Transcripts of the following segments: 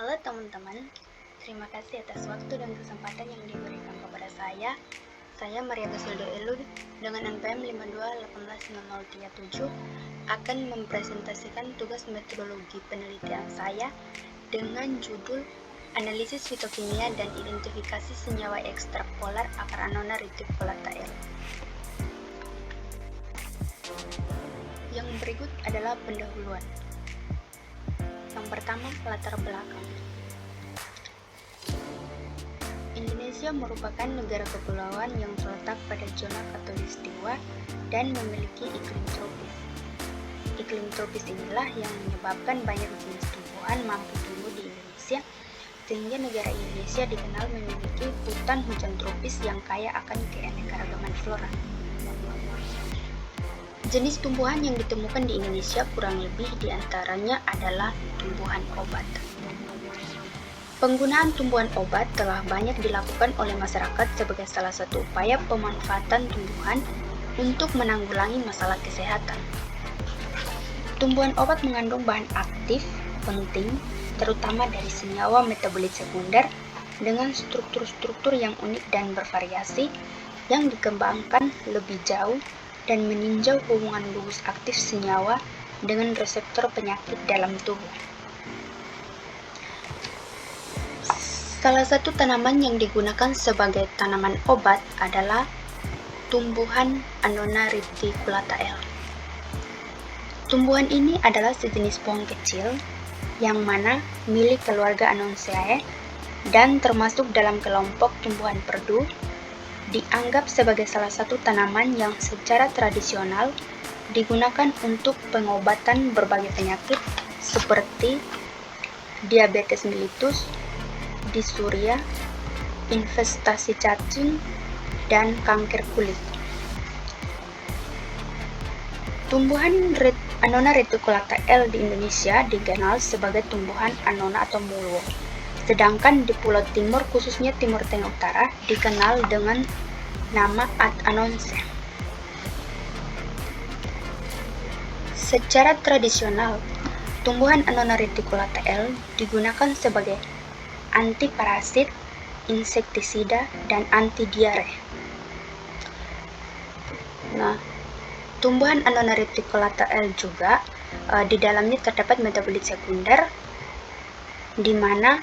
Halo teman-teman, terima kasih atas waktu dan kesempatan yang diberikan kepada saya. Saya Maria Basildo Elu dengan NPM 52189037 akan mempresentasikan tugas metodologi penelitian saya dengan judul Analisis Fitokimia dan Identifikasi Senyawa Ekstrak Polar Akar Annona reticulata L. Yang berikut adalah pendahuluan. Yang pertama, latar belakang. Indonesia merupakan negara kepulauan yang terletak pada zona khatulistiwa dan memiliki iklim tropis. Iklim tropis inilah yang menyebabkan banyak jenis tumbuhan mampu tumbuh di Indonesia, sehingga negara Indonesia dikenal memiliki hutan hujan tropis yang kaya akan keanekaragaman flora. Jenis tumbuhan yang ditemukan di Indonesia kurang lebih diantaranya adalah tumbuhan obat. Penggunaan tumbuhan obat telah banyak dilakukan oleh masyarakat sebagai salah satu upaya pemanfaatan tumbuhan untuk menanggulangi masalah kesehatan. Tumbuhan obat mengandung bahan aktif penting, terutama dari senyawa metabolit sekunder dengan struktur-struktur yang unik dan bervariasi yang dikembangkan lebih jauh dan meninjau hubungan gugus aktif senyawa dengan reseptor penyakit dalam tubuh. Salah satu tanaman yang digunakan sebagai tanaman obat adalah tumbuhan Annona reticulata L. Tumbuhan ini adalah sejenis pohon kecil yang mana milik keluarga Annonaceae dan termasuk dalam kelompok tumbuhan perdu, dianggap sebagai salah satu tanaman yang secara tradisional digunakan untuk pengobatan berbagai penyakit seperti diabetes mellitus, dysuria, infestasi cacing, dan kanker kulit. Tumbuhan Annona reticulata L di Indonesia dikenal sebagai tumbuhan Annona atau mulwo, sedangkan di Pulau Timur, khususnya Timur Tengah Utara, dikenal dengan nama Annonce. Secara tradisional, tumbuhan Annona reticulata L digunakan sebagai antiparasit, insektisida, dan anti diare. Nah, tumbuhan Annona reticulata L juga di dalamnya terdapat metabolit sekunder, di mana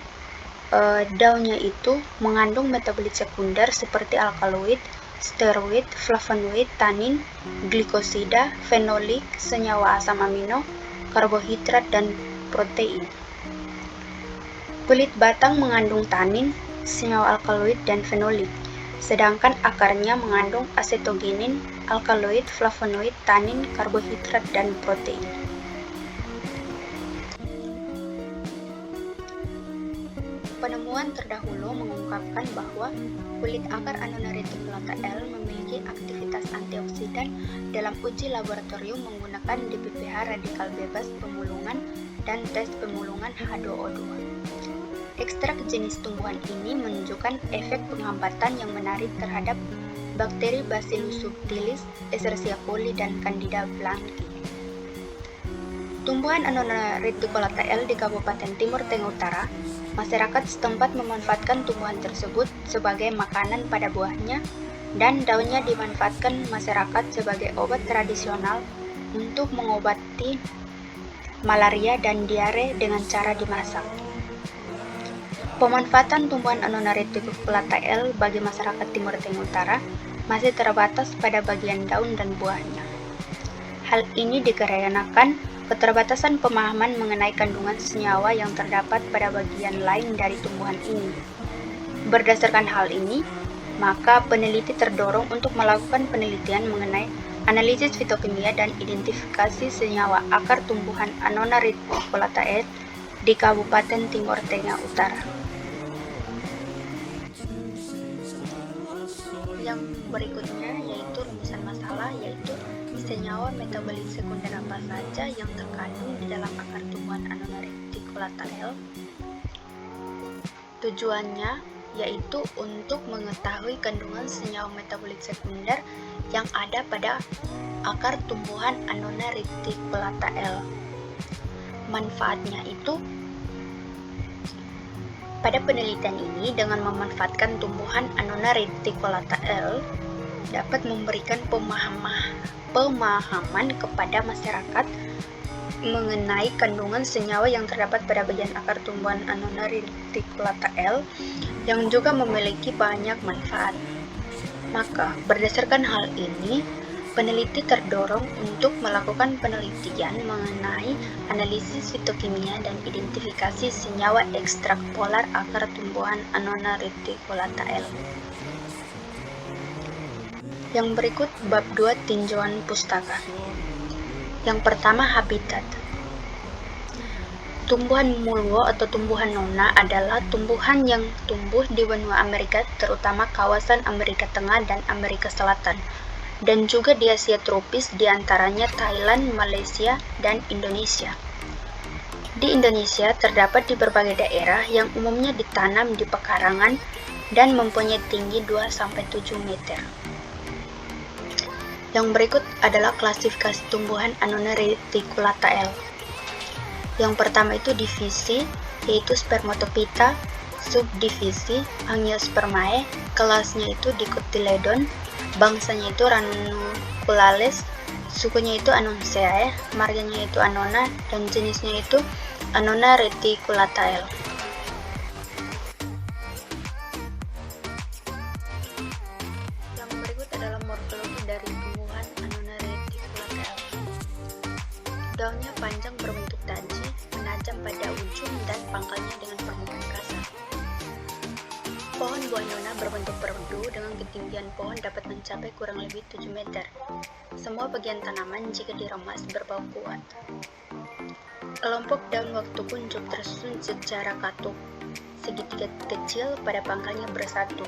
daunnya itu mengandung metabolit sekunder seperti alkaloid, steroid, flavonoid, tanin, glikosida, fenolik, senyawa asam amino, karbohidrat, dan protein. Kulit batang mengandung tanin, senyawa alkaloid, dan fenolik, sedangkan akarnya mengandung acetogenin, alkaloid, flavonoid, tanin, karbohidrat, dan protein. Penemuan terdahulu mengungkapkan bahwa kulit akar Annona reticulata L memiliki aktivitas antioksidan dalam uji laboratorium menggunakan DPPH radikal bebas pemulungan dan tes pemulungan H2O2. Ekstrak jenis tumbuhan ini menunjukkan efek penghambatan yang menarik terhadap bakteri Bacillus subtilis, Escherichia coli, dan Candida blanchi. Tumbuhan Annona reticulata L di Kabupaten Timur Tengah Utara, masyarakat setempat memanfaatkan tumbuhan tersebut sebagai makanan pada buahnya, dan daunnya dimanfaatkan masyarakat sebagai obat tradisional untuk mengobati malaria dan diare dengan cara dimasak. Pemanfaatan tumbuhan Annona reticulata L bagi masyarakat Timur Tengah Utara masih terbatas pada bagian daun dan buahnya. Hal ini dikarenakan keterbatasan pemahaman mengenai kandungan senyawa yang terdapat pada bagian lain dari tumbuhan ini. Berdasarkan hal ini, maka peneliti terdorong untuk melakukan penelitian mengenai analisis fitokimia dan identifikasi senyawa akar tumbuhan Annona reticulata L di Kabupaten Timur Tengah Utara. Yang berikutnya yaitu rumusan masalah, yaitu senyawa metabolit sekunder apa saja yang terkandung di dalam akar tumbuhan Annona reticulata L. Tujuannya yaitu untuk mengetahui kandungan senyawa metabolit sekunder yang ada pada akar tumbuhan Annona reticulata L. Manfaatnya itu Pada penelitian ini, dengan memanfaatkan tumbuhan Annona reticulata L, dapat memberikan pemahaman kepada masyarakat mengenai kandungan senyawa yang terdapat pada bagian akar tumbuhan Annona reticulata L yang juga memiliki banyak manfaat. Maka, berdasarkan hal ini, peneliti terdorong untuk melakukan penelitian mengenai analisis fitokimia dan identifikasi senyawa ekstrak polar akar tumbuhan Annona reticulata L. Yang berikut bab 2 tinjauan pustaka. Yang pertama, habitat. Tumbuhan mulwo atau tumbuhan nona adalah tumbuhan yang tumbuh di benua Amerika, terutama kawasan Amerika Tengah dan Amerika Selatan, dan juga di Asia tropis, di antaranya Thailand, Malaysia, dan Indonesia. Di Indonesia terdapat di berbagai daerah yang umumnya ditanam di pekarangan dan mempunyai tinggi 2-7 meter. Yang berikut adalah klasifikasi tumbuhan Annona reticulata L. Yang pertama itu divisi, yaitu Spermatophyta, subdivisi Angiospermae, kelasnya itu Dicotyledon, bangsanya itu Ranunculales, sukunya itu Anoncea, marganya itu Annona, dan jenisnya itu Annona reticulata L. Yang berikut adalah morfologi dari tumbuhan Annona reticulata L. Daunnya panjang berbentuk taji, menajam pada ujung dan pangkalnya dengan permukaan kasar. Pohon buah nona berbentuk perdu dengan ketinggian pohon dapat mencapai kurang lebih 7 meter. Semua bagian tanaman jika diremas berbau kuat. Kelompok daun waktu kuncup tersusun secara katup, segitiga kecil pada pangkalnya bersatu.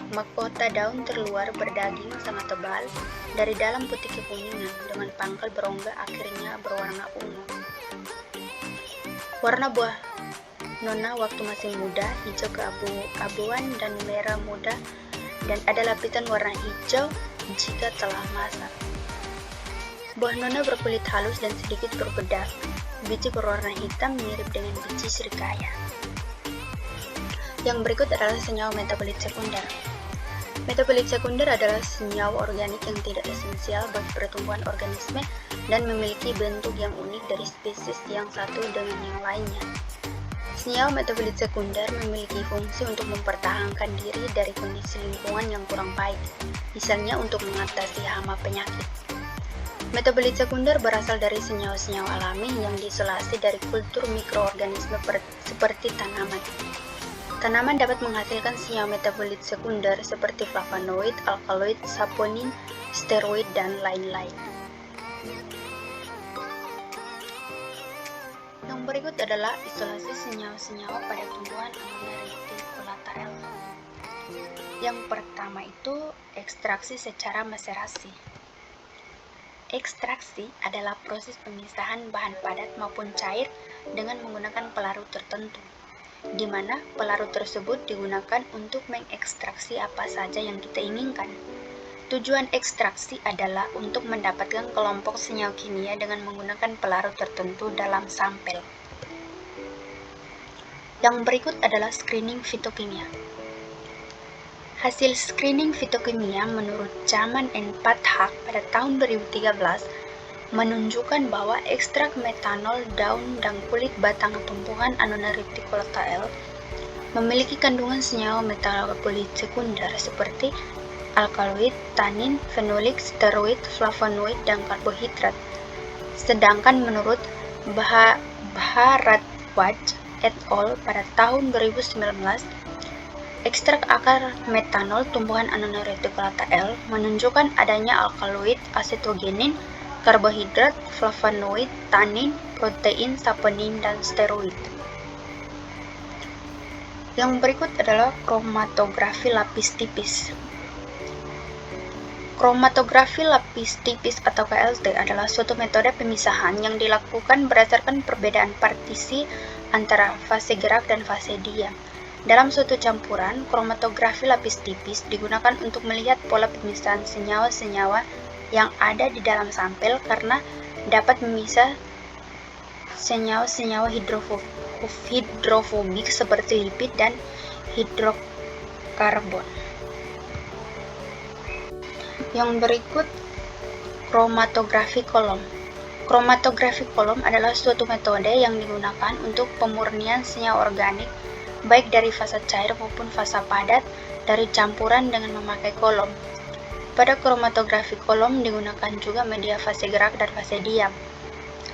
Mahkota daun terluar berdaging sangat tebal, dari dalam putih kekuningan, dengan pangkal berongga akhirnya berwarna ungu. Warna buah nona waktu masih muda, hijau keabu-abuan dan merah muda, dan ada lapisan warna hijau jika telah masak. Buah nona berkulit halus dan sedikit berbedak, biji berwarna hitam mirip dengan biji srikaya. Yang berikut adalah senyawa metabolit sekunder. Metabolit sekunder adalah senyawa organik yang tidak esensial bagi pertumbuhan organisme dan memiliki bentuk yang unik dari spesies yang satu dengan yang lainnya. Senyawa metabolit sekunder memiliki fungsi untuk mempertahankan diri dari kondisi lingkungan yang kurang baik, misalnya untuk mengatasi hama penyakit. Metabolit sekunder berasal dari senyawa-senyawa alami yang diisolasi dari kultur mikroorganisme seperti tanaman. Tanaman dapat menghasilkan senyawa metabolit sekunder seperti flavonoid, alkaloid, saponin, steroid, dan lain-lain. Yang berikut adalah isolasi senyawa-senyawa pada tumbuhan Annona reticulata L. Yang pertama itu ekstraksi secara maserasi. Ekstraksi adalah proses pemisahan bahan padat maupun cair dengan menggunakan pelarut tertentu, di mana pelarut tersebut digunakan untuk mengekstraksi apa saja yang kita inginkan. Tujuan ekstraksi adalah untuk mendapatkan kelompok senyawa kimia dengan menggunakan pelarut tertentu dalam sampel. Yang berikut adalah screening fitokimia. Hasil screening fitokimia menurut Zaman and Pathak pada tahun 2013 menunjukkan bahwa ekstrak metanol daun dan kulit batang tumbuhan Annona reticulata L memiliki kandungan senyawa metabolit sekunder seperti alkaloid, tanin, fenolik, steroid, flavonoid, dan karbohidrat. Sedangkan menurut Bharadwaj et al. Pada tahun 2019, ekstrak akar metanol tumbuhan Annona reticulata L menunjukkan adanya alkaloid, acetogenin, karbohidrat, flavonoid, tanin, protein, saponin, dan steroid. Yang berikut adalah kromatografi lapis tipis. Kromatografi lapis tipis atau KLT adalah suatu metode pemisahan yang dilakukan berdasarkan perbedaan partisi antara fase gerak dan fase diam. Dalam suatu campuran, kromatografi lapis tipis digunakan untuk melihat pola pemisahan senyawa-senyawa yang ada di dalam sampel karena dapat memisah senyawa-senyawa hidrofob hidrofobik seperti lipid dan hidrokarbon. Yang berikut, kromatografi kolom. Kromatografi kolom adalah suatu metode yang digunakan untuk pemurnian senyawa organik baik dari fasa cair maupun fasa padat dari campuran dengan memakai kolom. Pada kromatografi kolom digunakan juga media fase gerak dan fase diam.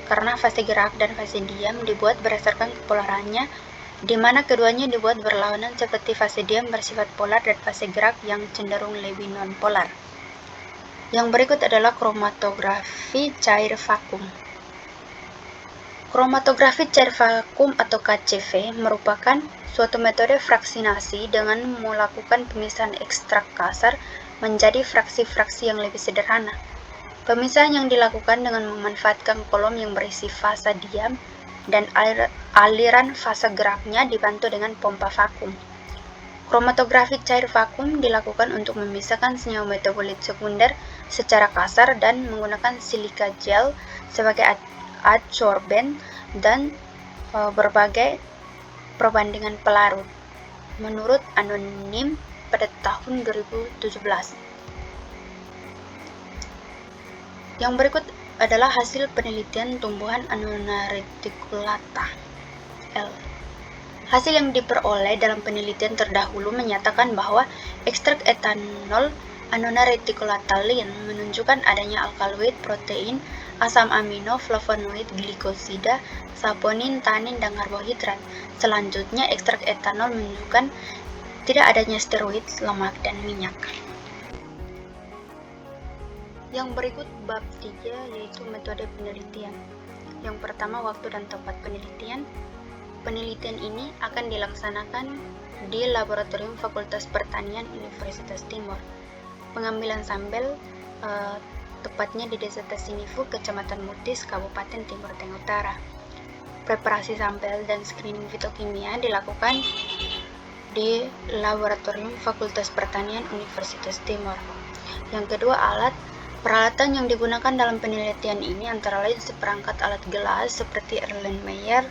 Karena fase gerak dan fase diam dibuat berdasarkan kepolarannya, di mana keduanya dibuat berlawanan seperti fase diam bersifat polar dan fase gerak yang cenderung lebih non-polar. Yang berikut adalah kromatografi cair vakum. Kromatografi cair vakum atau KCV merupakan suatu metode fraksinasi dengan melakukan pemisahan ekstrak kasar menjadi fraksi-fraksi yang lebih sederhana. Pemisahan yang dilakukan dengan memanfaatkan kolom yang berisi fasa diam dan aliran fasa geraknya dibantu dengan pompa vakum. Kromatografi cair vakum dilakukan untuk memisahkan senyawa metabolit sekunder secara kasar dan menggunakan silika gel sebagai adsorben dan berbagai perbandingan pelarut, menurut Anonim pada tahun 2017. Yang berikut adalah hasil penelitian tumbuhan Annona reticulata L. Hasil yang diperoleh dalam penelitian terdahulu menyatakan bahwa ekstrak etanol Annona reticulata Lin menunjukkan adanya alkaloid, protein, asam amino, flavonoid, glikosida, saponin, tanin, dan karbohidrat. Selanjutnya, ekstrak etanol menunjukkan tidak adanya steroid, lemak, dan minyak. Yang berikut bab 3 yaitu metode penelitian. Yang pertama, waktu dan tempat penelitian. Penelitian ini akan dilaksanakan di Laboratorium Fakultas Pertanian Universitas Timor. Pengambilan sampel tepatnya di Desa Tasinifu, Kecamatan Mutis, Kabupaten Timur Tengah Utara. Preparasi sampel dan screening fitokimia dilakukan di Laboratorium Fakultas Pertanian Universitas Timor. Yang kedua, peralatan yang digunakan dalam penelitian ini antara lain seperangkat alat gelas seperti Erlenmeyer,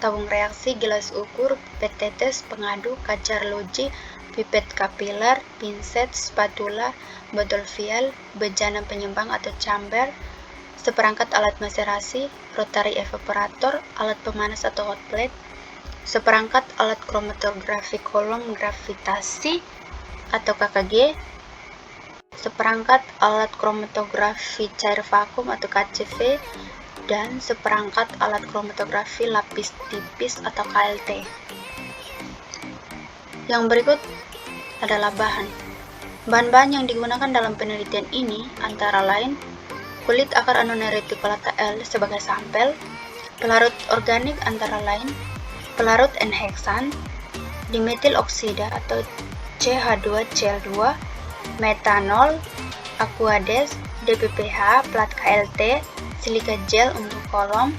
tabung reaksi, gelas ukur, pipet tetes, pengadu, kacar loji, pipet kapiler, pinset, spatula, botol vial, bejana penyumbang atau chamber, seperangkat alat maserasi, rotary evaporator, alat pemanas atau hot plate, seperangkat alat kromatografi kolom gravitasi atau KKG, seperangkat alat kromatografi cair vakum atau KCV, dan seperangkat alat kromatografi lapis tipis atau KLT. Yang berikut adalah bahan. Bahan-bahan yang digunakan dalam penelitian ini antara lain kulit akar Annona reticulata L sebagai sampel, pelarut organik antara lain pelarut N-heksan, dimetil oksida atau CH2Cl2, metanol, aquades, DPPH, plat KLT, silika gel untuk kolom,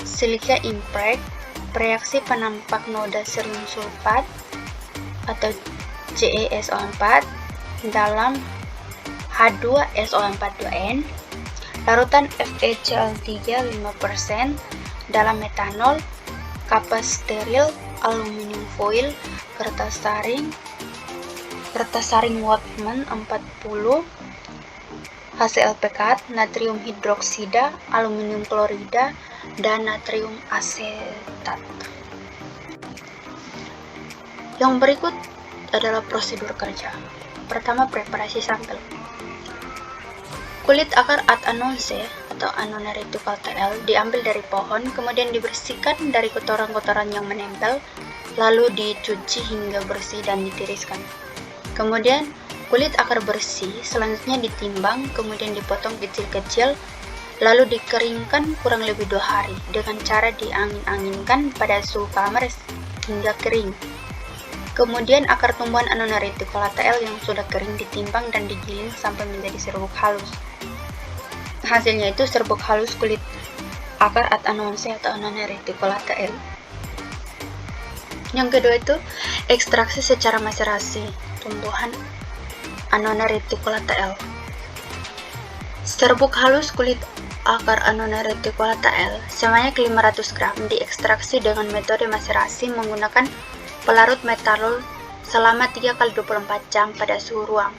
silika impreg, reaksi penampak noda serum sulfat atau CeSO4 dalam H2SO42N, larutan FeCl3 5% dalam metanol, kapas steril, aluminium foil, kertas saring Whatman 40, HCl-pekat, natrium hidroksida, aluminium klorida, dan natrium asetat. Yang berikut adalah prosedur kerja. Pertama, preparasi sampel. Kulit akar Ad-annonce atau Annona reticulata L diambil dari pohon, kemudian dibersihkan dari kotoran-kotoran yang menempel, lalu dicuci hingga bersih dan ditiriskan. Kemudian, kulit akar bersih selanjutnya ditimbang, kemudian dipotong kecil-kecil, lalu dikeringkan kurang lebih 2 hari dengan cara diangin-anginkan pada suhu kamar hingga kering. Kemudian akar tumbuhan Annona reticulata L yang sudah kering ditimbang dan digiling sampai menjadi serbuk halus. Hasilnya itu serbuk halus kulit akar Ad-annonce atau Annona reticulata L. Yang kedua itu ekstraksi secara maserasi tumbuhan Annona reticulata L. Serbuk halus kulit akar anoner reticulata L sebanyak 500 gram diekstraksi dengan metode maserasi menggunakan pelarut metanol selama 3x24 jam pada suhu ruang.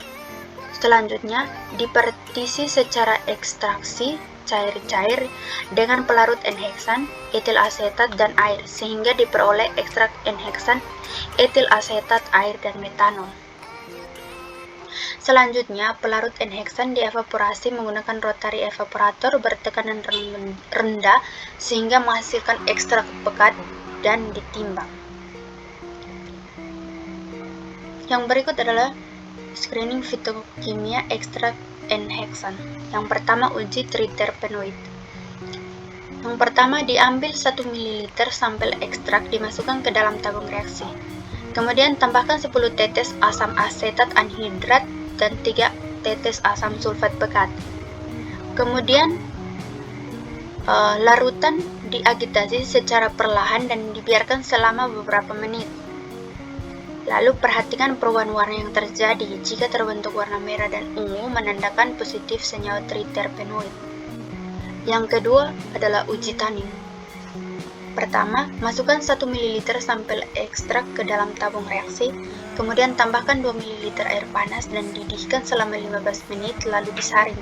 Selanjutnya, dipartisi secara ekstraksi cair-cair dengan pelarut N-heksan, etil asetat, dan air sehingga diperoleh ekstrak N-heksan, etil asetat, air, dan metanol. Selanjutnya, pelarut N-heksan dievaporasi menggunakan rotary evaporator bertekanan rendah sehingga menghasilkan ekstrak pekat dan ditimbang. Yang berikut adalah screening fitokimia ekstrak N-heksan. Yang pertama, uji triterpenoid. Yang pertama, diambil 1 ml sampel ekstrak dimasukkan ke dalam tabung reaksi. Kemudian tambahkan 10 tetes asam asetat anhidrat dan 3 tetes asam sulfat pekat. Kemudian larutan diagitasi secara perlahan dan dibiarkan selama beberapa menit. Lalu perhatikan perubahan warna yang terjadi. Jika terbentuk warna merah dan ungu menandakan positif senyawa triterpenoid. Yang kedua adalah uji tannin. Pertama, masukkan 1 ml sampel ekstrak ke dalam tabung reaksi, kemudian tambahkan 2 ml air panas dan didihkan selama 15 menit lalu disaring.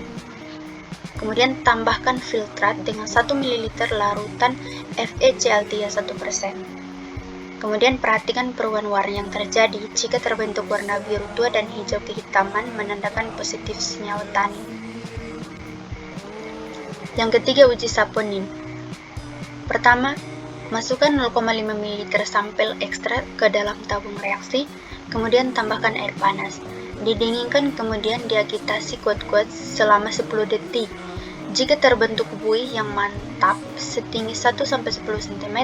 Kemudian tambahkan filtrat dengan 1 ml larutan FeCl3 1%. Kemudian perhatikan perubahan warna yang terjadi. Jika terbentuk warna biru tua dan hijau kehitaman menandakan positif senyawa tannin. Yang ketiga, uji saponin. Pertama, masukkan 0,5 ml sampel ekstrak ke dalam tabung reaksi, kemudian tambahkan air panas. Didinginkan kemudian diagitasi kuat-kuat selama 10 detik. Jika terbentuk buih yang mantap setinggi 1-10 cm,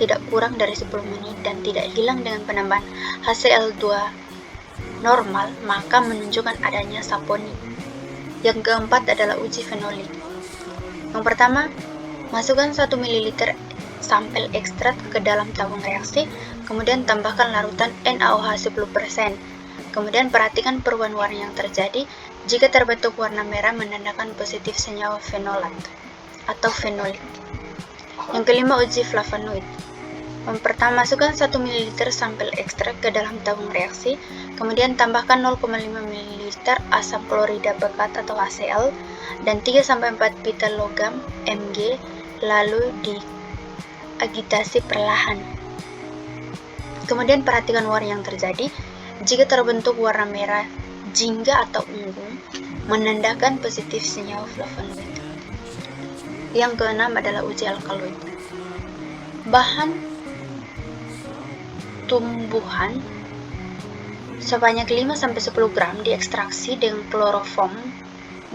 tidak kurang dari 10 menit dan tidak hilang dengan penambahan HCl2 normal, maka menunjukkan adanya saponin. Yang keempat adalah uji fenolik. Yang pertama, masukkan 1 ml sampel ekstrak ke dalam tabung reaksi, kemudian tambahkan larutan NaOH 10%. Kemudian perhatikan perubahan warna yang terjadi. Jika terbentuk warna merah menandakan positif senyawa fenolat atau fenolik. Yang kelima, uji flavonoid. Yang pertama, masukkan 1 ml sampel ekstrak ke dalam tabung reaksi, kemudian tambahkan 0,5 ml asam klorida pekat atau HCl dan 3-4 pita logam Mg, lalu diagitasi perlahan. Kemudian perhatikan warna yang terjadi. Jika terbentuk warna merah jingga atau ungu, menandakan positif senyawa flavonoid. Yang keenam adalah uji alkaloid. Bahan tumbuhan sebanyak 5-10 gram diekstraksi dengan kloroform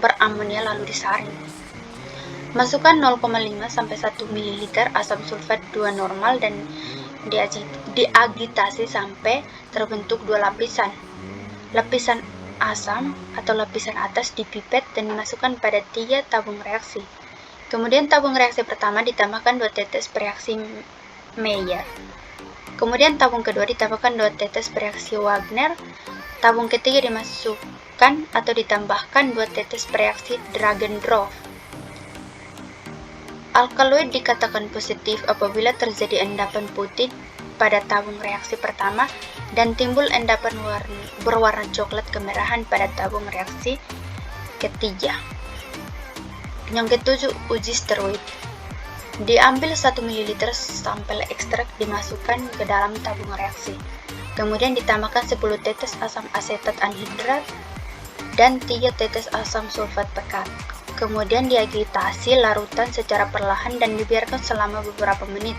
beramonia lalu disaring. Masukkan 0,5-1 ml asam sulfat 2 normal dan diagitasi sampai terbentuk 2 lapisan. Lapisan asam atau lapisan atas dipipet dan dimasukkan pada 3 tabung reaksi. Kemudian tabung reaksi pertama ditambahkan 2 tetes bereaksi Maillard. Kemudian tabung kedua ditambahkan 2 tetes bereaksi Wagner. Tabung ketiga dimasukkan atau ditambahkan 2 tetes bereaksi Dragendorff. Alkaloid dikatakan positif apabila terjadi endapan putih pada tabung reaksi pertama dan timbul endapan berwarna coklat kemerahan pada tabung reaksi ketiga. Yang ketujuh, uji steroid. Diambil 1 ml sampel ekstrak dimasukkan ke dalam tabung reaksi. Kemudian ditambahkan 10 tetes asam asetat anhidrat dan 3 tetes asam sulfat pekat. Kemudian diagitasi larutan secara perlahan dan dibiarkan selama beberapa menit.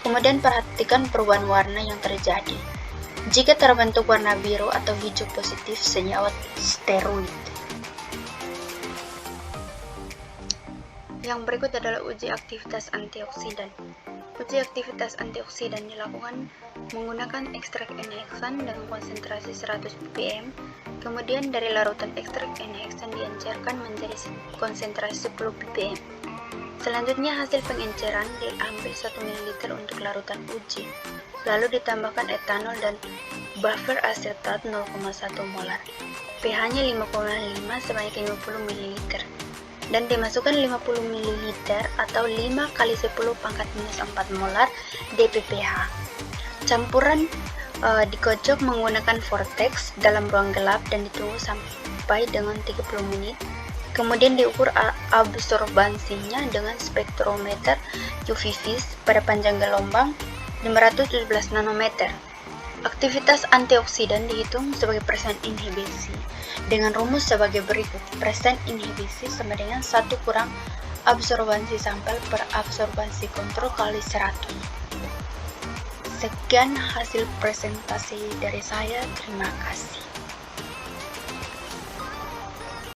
Kemudian perhatikan perubahan warna yang terjadi. Jika terbentuk warna biru atau hijau positif senyawa steroid. Yang berikut adalah uji aktivitas antioksidan. Uji aktivitas antioksidan dilakukan menggunakan ekstrak N-heksan dengan konsentrasi 100 ppm. Kemudian dari larutan ekstrak N-heksan diencerkan menjadi konsentrasi 10 ppm. Selanjutnya hasil pengenceran diambil 1 ml untuk larutan uji, lalu ditambahkan etanol dan buffer asetat 0,1 molar, pH-nya 5,5 sebanyak 50 ml. dan dimasukkan 50 ml atau 5 kali 10 pangkat minus 4 molar DPPH. Campuran dikocok menggunakan vortex dalam ruang gelap dan ditunggu sampai dengan 30 menit. Kemudian diukur absorbansinya dengan spektrometer UV vis pada panjang gelombang 517 nanometer. Aktivitas antioksidan dihitung sebagai persen inhibisi dengan rumus sebagai berikut. Persen inhibisi sama dengan 1 kurang absorbansi sampel per absorbansi kontrol kali 100. Sekian hasil presentasi dari saya. Terima kasih.